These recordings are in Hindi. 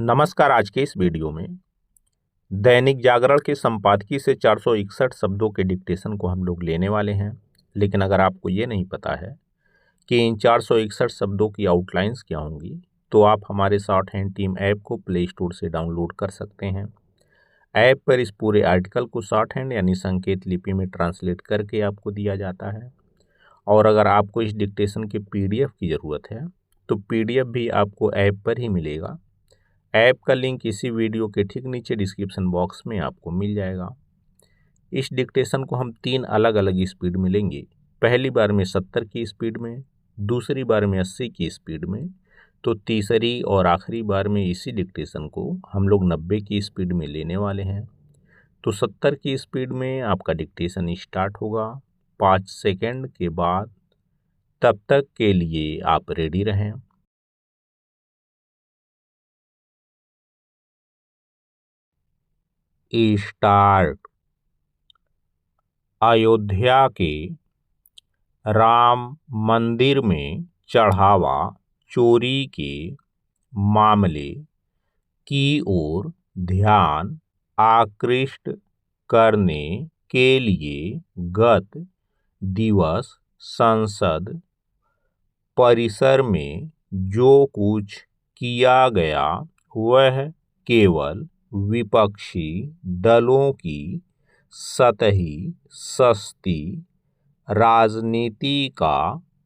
नमस्कार। आज के इस वीडियो में दैनिक जागरण के संपादकीय से 461 शब्दों के डिक्टेशन को हम लोग लेने वाले हैं। लेकिन अगर आपको ये नहीं पता है कि इन 461 शब्दों की आउटलाइंस क्या होंगी, तो आप हमारे शॉर्ट हैंड टीम ऐप को प्ले स्टोर से डाउनलोड कर सकते हैं। ऐप पर इस पूरे आर्टिकल को शॉर्ट हैंड यानी संकेत लिपि में ट्रांसलेट करके आपको दिया जाता है। और अगर आपको इस डिक्टेशन के PDF की ज़रूरत है तो PDF भी आपको ऐप पर ही मिलेगा। ऐप का लिंक इसी वीडियो के ठीक नीचे डिस्क्रिप्शन बॉक्स में आपको मिल जाएगा। इस डिक्टेशन को हम 3 अलग अलग स्पीड में लेंगे। पहली बार में 70 की स्पीड में, दूसरी बार में 80 की स्पीड में, तो तीसरी और आखिरी बार में इसी डिक्टेशन को हम लोग 90 की स्पीड में लेने वाले हैं। तो 70 की स्पीड में आपका डिक्टेशन स्टार्ट होगा 5 सेकेंड के बाद। तब तक के लिए आप रेडी रहें। स्टार्ट। अयोध्या के राम मंदिर में चढ़ावा चोरी के मामले की ओर ध्यान आकृष्ट करने के लिए गत दिवस संसद परिसर में जो कुछ किया गया वह केवल विपक्षी दलों की सतही सस्ती राजनीति का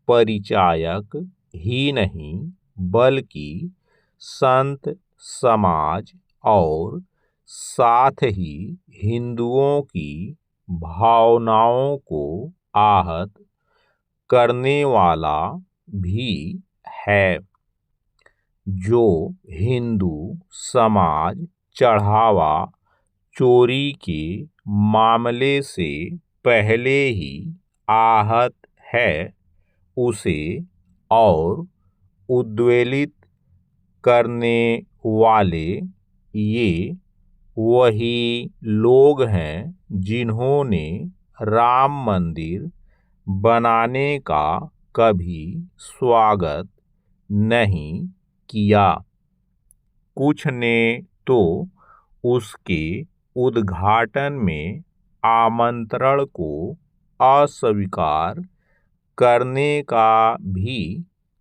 परिचायक ही नहीं, बल्कि संत समाज और साथ ही हिंदुओं की भावनाओं को आहत करने वाला भी है। जो हिंदू समाज चढ़ावा चोरी के मामले से पहले ही आहत है, उसे और उद्वेलित करने वाले ये वही लोग हैं जिन्होंने राम मंदिर बनाने का कभी स्वागत नहीं किया। कुछ ने तो उसके उद्घाटन में आमंत्रण को अस्वीकार करने का भी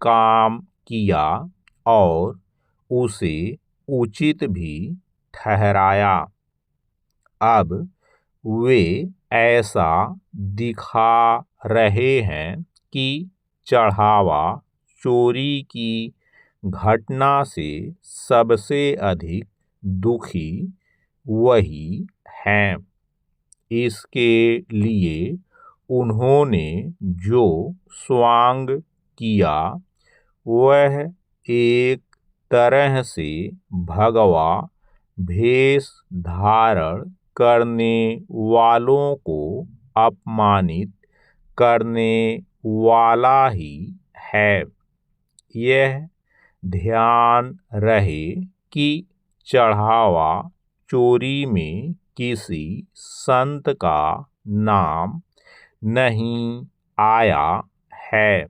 काम किया और उसे उचित भी ठहराया। अब वे ऐसा दिखा रहे हैं कि चढ़ावा चोरी की घटना से सबसे अधिक दुखी वही हैं। इसके लिए उन्होंने जो स्वांग किया वह एक तरह से भगवा भेष धारण करने वालों को अपमानित करने वाला ही है। यह ध्यान रहे कि चढ़ावा चोरी में किसी संत का नाम नहीं आया है।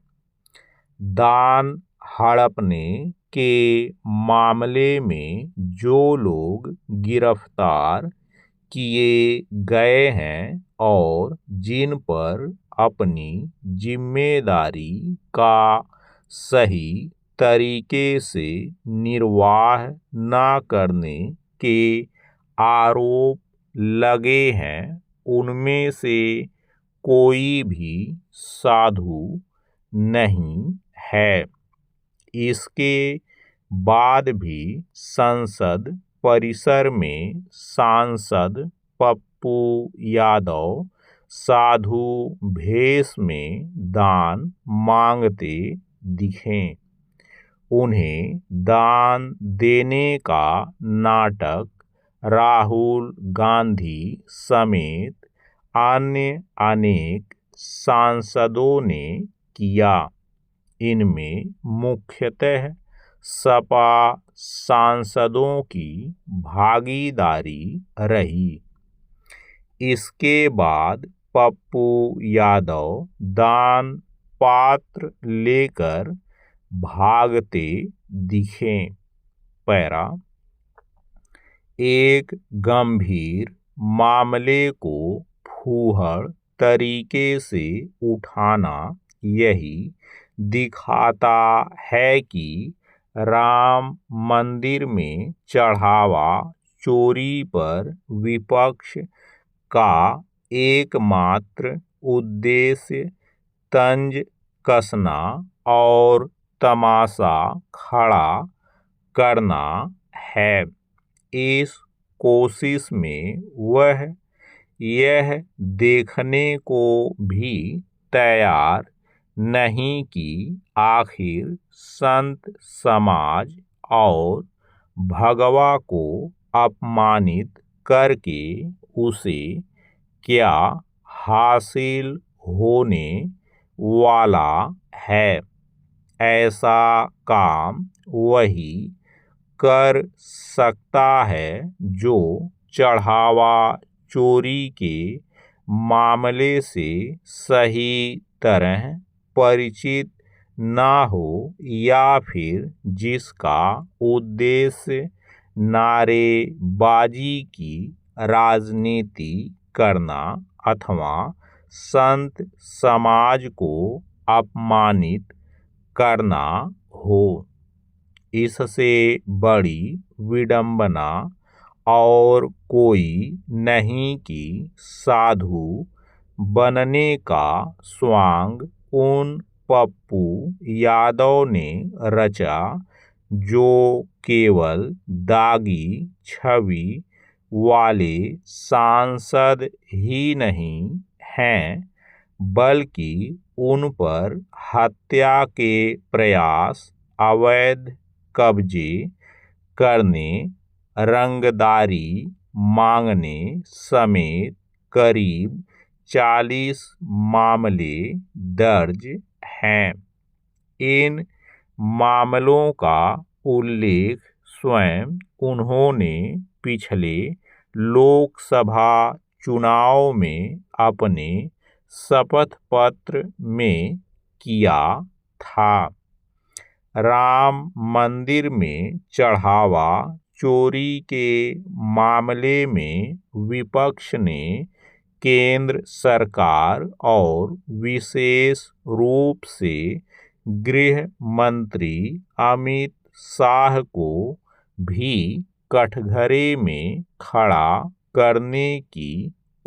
दान हड़पने के मामले में जो लोग गिरफ्तार किए गए हैं और जिन पर अपनी जिम्मेदारी का सही तरीके से निर्वाह न करने के आरोप लगे हैं, उनमें से कोई भी साधु नहीं है। इसके बाद भी संसद परिसर में सांसद पप्पू यादव साधु भेष में दान मांगते दिखे। उन्हें दान देने का नाटक राहुल गांधी समेत अन्य अनेक सांसदों ने किया। इनमें मुख्यतः सपा सांसदों की भागीदारी रही। इसके बाद पप्पू यादव दान पात्र लेकर भागते दिखे। पैरा एक गंभीर मामले को फूहड़ तरीके से उठाना यही दिखाता है कि राम मंदिर में चढ़ावा चोरी पर विपक्ष का एकमात्र उद्देश्य तंज कसना और तमाशा खड़ा करना है। इस कोशिश में वह यह देखने को भी तैयार नहीं कि आखिर संत समाज और भगवा को अपमानित करके उसे क्या हासिल होने वाला है। ऐसा काम वही कर सकता है जो चढ़ावा चोरी के मामले से सही तरह परिचित ना हो या फिर जिसका उद्देश्य नारेबाजी की राजनीति करना अथवा संत समाज को अपमानित करना हो। इससे बड़ी विडंबना और कोई नहीं कि साधु बनने का स्वांग उन पप्पू यादव ने रचा जो केवल दागी छवि वाले सांसद ही नहीं हैं बल्कि उन पर हत्या के प्रयास, अवैध कब्जे करने, रंगदारी मांगने समेत करीब 40 मामले दर्ज हैं। इन मामलों का उल्लेख स्वयं उन्होंने पिछले लोकसभा चुनाव में अपने शपथ पत्र में किया था। राम मंदिर में चढ़ावा चोरी के मामले में विपक्ष ने केंद्र सरकार और विशेष रूप से गृह मंत्री अमित शाह को भी कटघरे में खड़ा करने की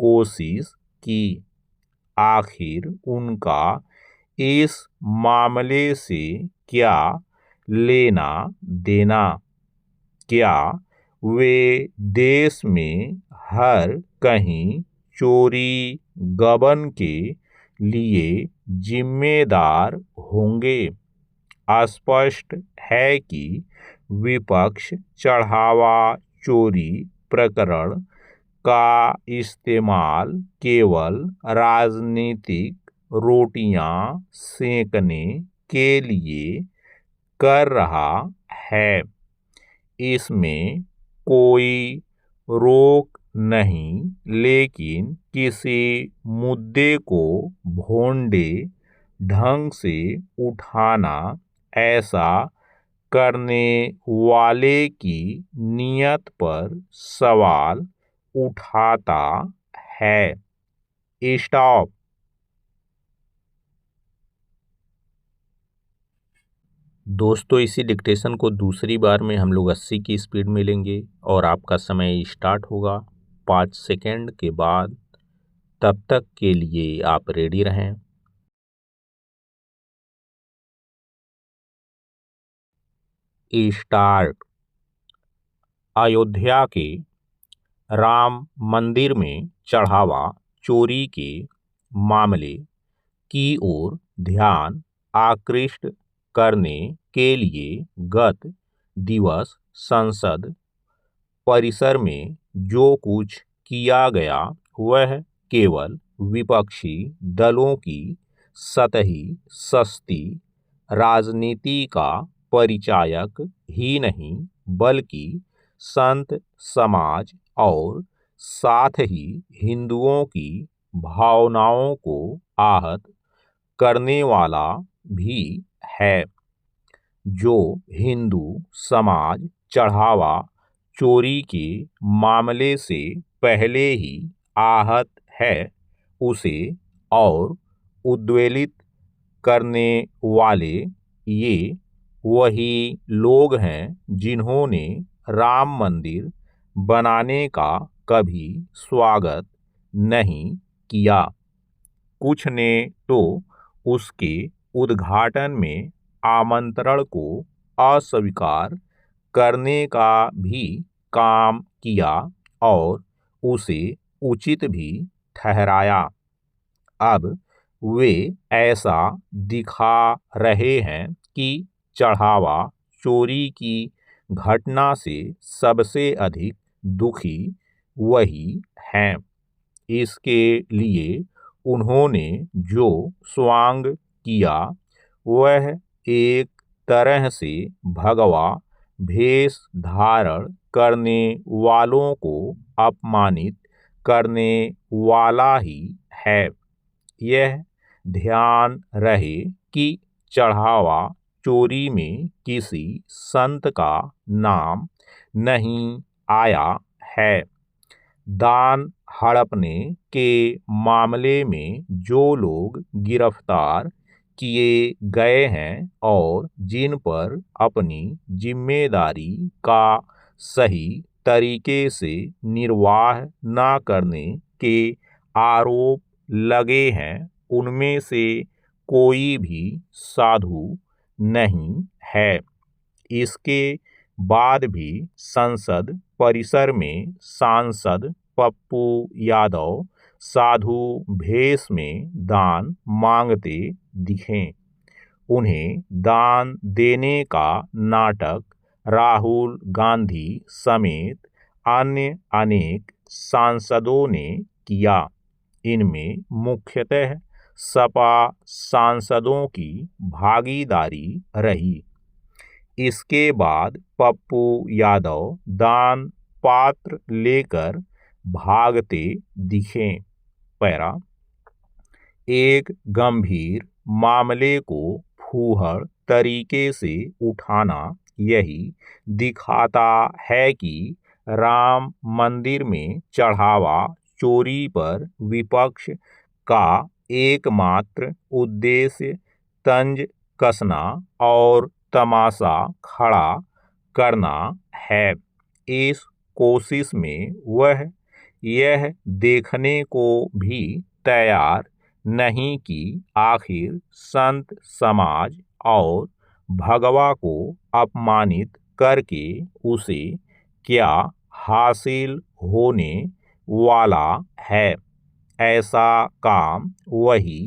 कोशिश की। आखिर उनका इस मामले से क्या लेना देना? क्या वे देश में हर कहीं चोरी गबन के लिए जिम्मेदार होंगे? स्पष्ट है कि विपक्ष चढ़ावा चोरी प्रकरण का इस्तेमाल केवल राजनीतिक रोटियां सेंकने के लिए कर रहा है। इसमें कोई रोक नहीं, लेकिन किसी मुद्दे को भोंडे ढंग से उठाना ऐसा करने वाले की नीयत पर सवाल उठाता है। स्टॉप। दोस्तों, इसी डिक्टेशन को दूसरी बार में हम लोग 80 की स्पीड में लेंगे और आपका समय स्टार्ट होगा 5 सेकेंड के बाद। तब तक के लिए आप रेडी रहें। स्टार्ट। अयोध्या के राम मंदिर में चढ़ावा चोरी के मामले की ओर ध्यान आकृष्ट करने के लिए गत दिवस संसद परिसर में जो कुछ किया गया वह केवल विपक्षी दलों की सतही सस्ती राजनीति का परिचायक ही नहीं बल्कि संत समाज और साथ ही हिंदुओं की भावनाओं को आहत करने वाला भी है। जो हिंदू समाज चढ़ावा चोरी के मामले से पहले ही आहत है उसे और उद्वेलित करने वाले ये वही लोग हैं जिन्होंने राम मंदिर बनाने का कभी स्वागत नहीं किया। कुछ ने तो उसके उद्घाटन में आमंत्रण को अस्वीकार करने का भी काम किया और उसे उचित भी ठहराया। अब वे ऐसा दिखा रहे हैं कि चढ़ावा चोरी की घटना से सबसे अधिक दुखी वही हैं। इसके लिए उन्होंने जो स्वांग किया वह एक तरह से भगवा भेष धारण करने वालों को अपमानित करने वाला ही है। यह ध्यान रहे कि चढ़ावा चोरी में किसी संत का नाम नहीं आया है। दान हड़पने के मामले में जो लोग गिरफ्तार किए गए हैं और जिन पर अपनी जिम्मेदारी का सही तरीके से निर्वाह न करने के आरोप लगे हैं उनमें से कोई भी साधु नहीं है। इसके बाद भी संसद परिसर में सांसद पप्पू यादव साधु भेष में दान मांगते दिखे। उन्हें दान देने का नाटक राहुल गांधी समेत अन्य अनेक सांसदों ने किया। इनमें मुख्यतः सपा सांसदों की भागीदारी रही। इसके बाद पप्पू यादव दान पात्र लेकर भागते दिखे। पैरा एक गंभीर मामले को फूहड़ तरीके से उठाना यही दिखाता है कि राम मंदिर में चढ़ावा चोरी पर विपक्ष का एकमात्र उद्देश्य तंज कसना और तमाशा खड़ा करना है। इस कोशिश में वह यह देखने को भी तैयार नहीं कि आखिर संत समाज और भगवा को अपमानित करके उसे क्या हासिल होने वाला है। ऐसा काम वही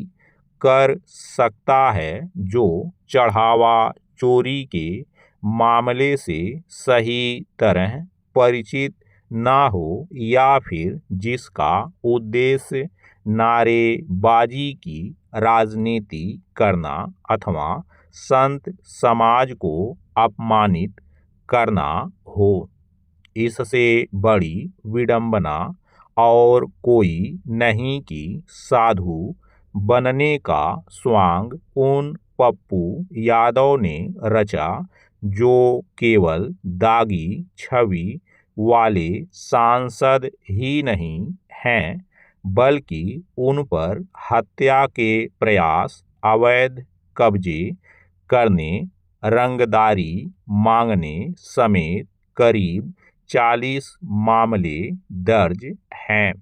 कर सकता है जो चढ़ावा चोरी के मामले से सही तरह परिचित ना हो या फिर जिसका उद्देश्य नारेबाजी की राजनीति करना अथवा संत समाज को अपमानित करना हो। इससे बड़ी विडंबना और कोई नहीं कि साधु बनने का स्वांग उन पप्पू यादव ने रचा जो केवल दागी छवि वाले सांसद ही नहीं हैं बल्कि उन पर हत्या के प्रयास, अवैध कब्जे करने, रंगदारी मांगने समेत करीब 40 मामले दर्ज हैं।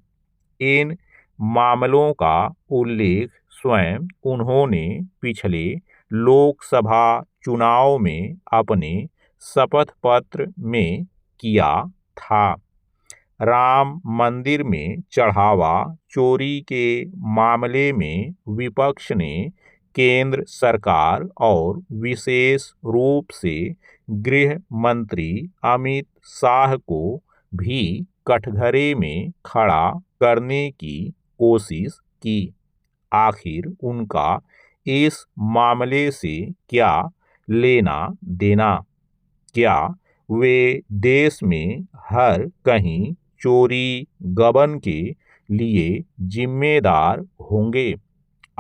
इन मामलों का उल्लेख स्वयं उन्होंने पिछले लोकसभा चुनाव में अपने शपथ पत्र में किया था। राम मंदिर में चढ़ावा चोरी के मामले में विपक्ष ने केंद्र सरकार और विशेष रूप से गृह मंत्री अमित शाह को भी कटघरे में खड़ा करने की कोशिश की। आखिर उनका इस मामले से क्या लेना देना? क्या वे देश में हर कहीं चोरी गबन के लिए जिम्मेदार होंगे?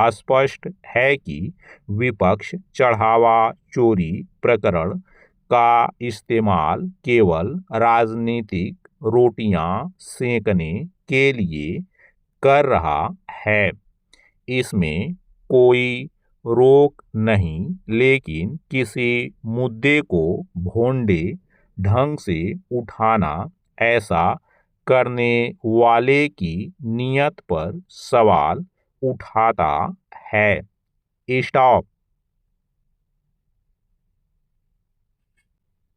स्पष्ट है कि विपक्ष चढ़ावा चोरी प्रकरण का इस्तेमाल केवल राजनीतिक रोटियां सेंकने के लिए कर रहा है। इसमें कोई रोक नहीं, लेकिन किसी मुद्दे को भोंडे ढंग से उठाना ऐसा करने वाले की नीयत पर सवाल उठाता है। स्टॉप।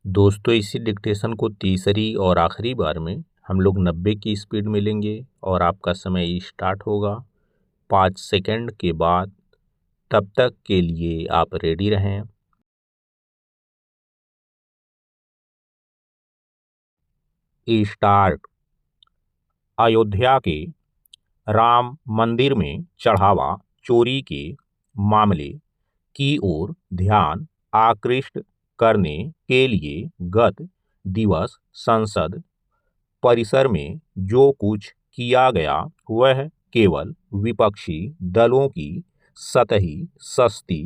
दोस्तों, इसी डिक्टेशन को तीसरी और आखिरी बार में हम लोग 90 की स्पीड में लेंगे और आपका समय स्टार्ट होगा 5 सेकंड के बाद। तब तक के लिए आप रेडी रहें। स्टार्ट। अयोध्या के राम मंदिर में चढ़ावा चोरी के मामले की ओर ध्यान आकृष्ट करने के लिए गत दिवस संसद परिसर में जो कुछ किया गया वह केवल विपक्षी दलों की सतही सस्ती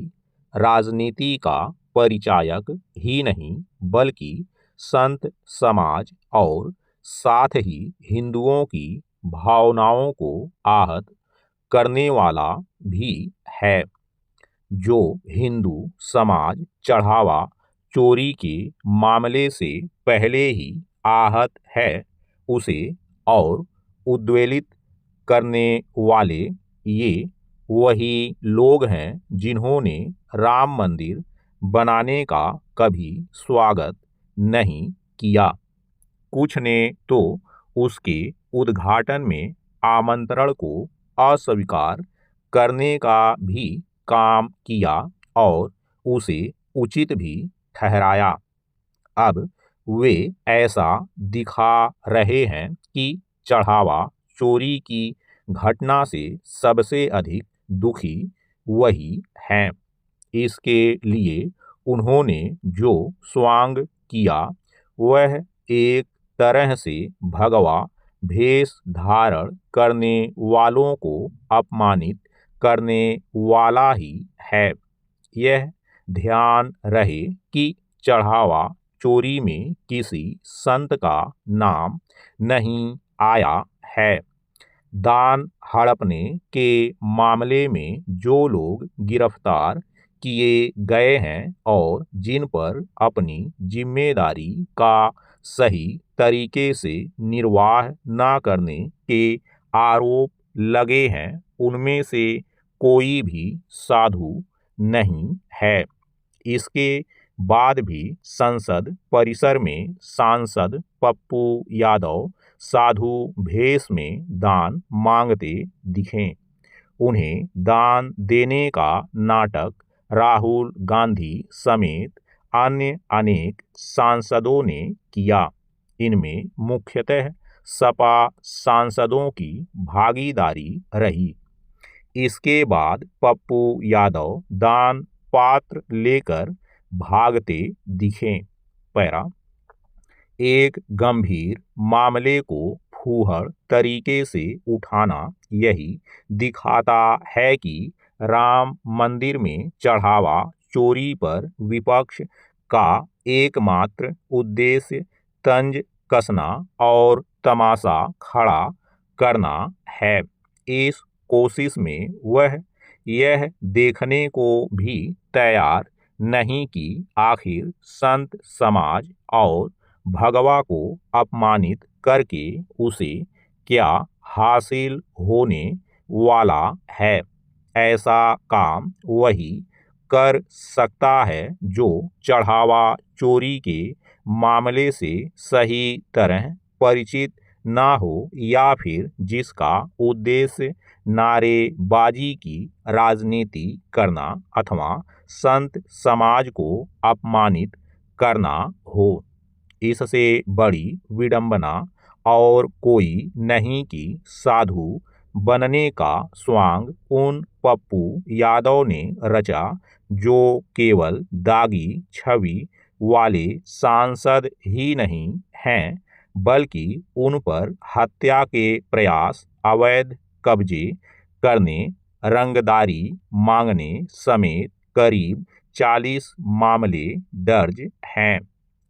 राजनीति का परिचायक ही नहीं, बल्कि संत समाज और साथ ही हिंदुओं की भावनाओं को आहत करने वाला भी है। जो हिंदू समाज चढ़ावा चोरी के मामले से पहले ही आहत है, उसे और उद्वेलित करने वाले ये वही लोग हैं जिन्होंने राम मंदिर बनाने का कभी स्वागत नहीं किया। कुछ ने तो उसके उद्घाटन में आमंत्रण को अस्वीकार करने का भी काम किया और उसे उचित भी ठहराया। अब वे ऐसा दिखा रहे हैं कि चढ़ावा चोरी की घटना से सबसे अधिक दुखी वही हैं। इसके लिए उन्होंने जो स्वांग किया वह एक तरह से भगवा भेष धारण करने वालों को अपमानित करने वाला ही है। यह ध्यान रहे कि चढ़ावा चोरी में किसी संत का नाम नहीं आया है। दान हड़पने के मामले में जो लोग गिरफ्तार किए गए हैं और जिन पर अपनी जिम्मेदारी का सही तरीके से निर्वाह न करने के आरोप लगे हैं, उनमें से कोई भी साधु नहीं है। इसके बाद भी संसद परिसर में सांसद पप्पू यादव साधु भेष में दान मांगते दिखे। उन्हें दान देने का नाटक राहुल गांधी समेत अन्य अनेक सांसदों ने किया। इनमें मुख्यतः सपा सांसदों की भागीदारी रही। इसके बाद पप्पू यादव दान पात्र लेकर भागते दिखे। पैरा। एक गंभीर मामले को फूहड़ तरीके से उठाना यही दिखाता है कि राम मंदिर में चढ़ावा चोरी पर विपक्ष का एकमात्र उद्देश्य तंज कसना और तमाशा खड़ा करना है। इस कोशिश में वह यह देखने को भी तैयार नहीं कि आखिर संत समाज और भगवा को अपमानित करके उसे क्या हासिल होने वाला है। ऐसा काम वही कर सकता है जो चढ़ावा चोरी के मामले से सही तरह परिचित ना हो या फिर जिसका उद्देश्य नारेबाजी की राजनीति करना अथवा संत समाज को अपमानित करना हो। इससे बड़ी विडंबना और कोई नहीं कि साधु बनने का स्वांग उन पप्पू यादव ने रचा जो केवल दागी छवि वाले सांसद ही नहीं हैं, बल्कि उन पर हत्या के प्रयास, अवैध कब्जे करने, रंगदारी मांगने समेत करीब 40 मामले दर्ज हैं।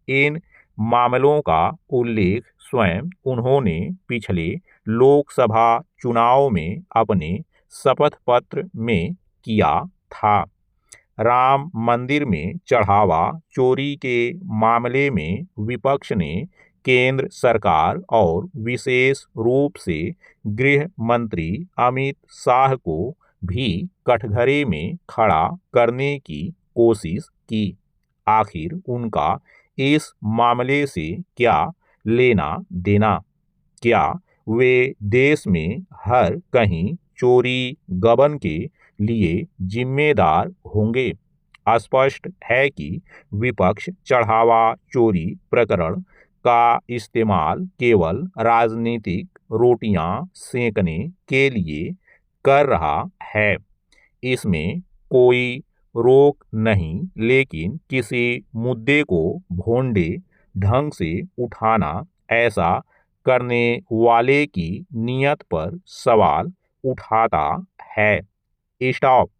इन मामलों का उल्लेख स्वयं उन्होंने पिछले लोकसभा चुनाव में अपने शपथ पत्र में किया था। राम मंदिर में चढ़ावा चोरी के मामले में विपक्ष ने केंद्र सरकार और विशेष रूप से गृह मंत्री अमित शाह को भी कटघरे में खड़ा करने की कोशिश की। आखिर उनका इस मामले से क्या लेना देना? क्या वे देश में हर कहीं चोरी गबन के लिए जिम्मेदार होंगे? स्पष्ट है कि विपक्ष चढ़ावा चोरी प्रकरण का इस्तेमाल केवल राजनीतिक रोटियां सेंकने के लिए कर रहा है। इसमें कोई रोक नहीं, लेकिन किसी मुद्दे को भोंडे ढंग से उठाना ऐसा करने वाले की नीयत पर सवाल उठाता है। स्टॉप।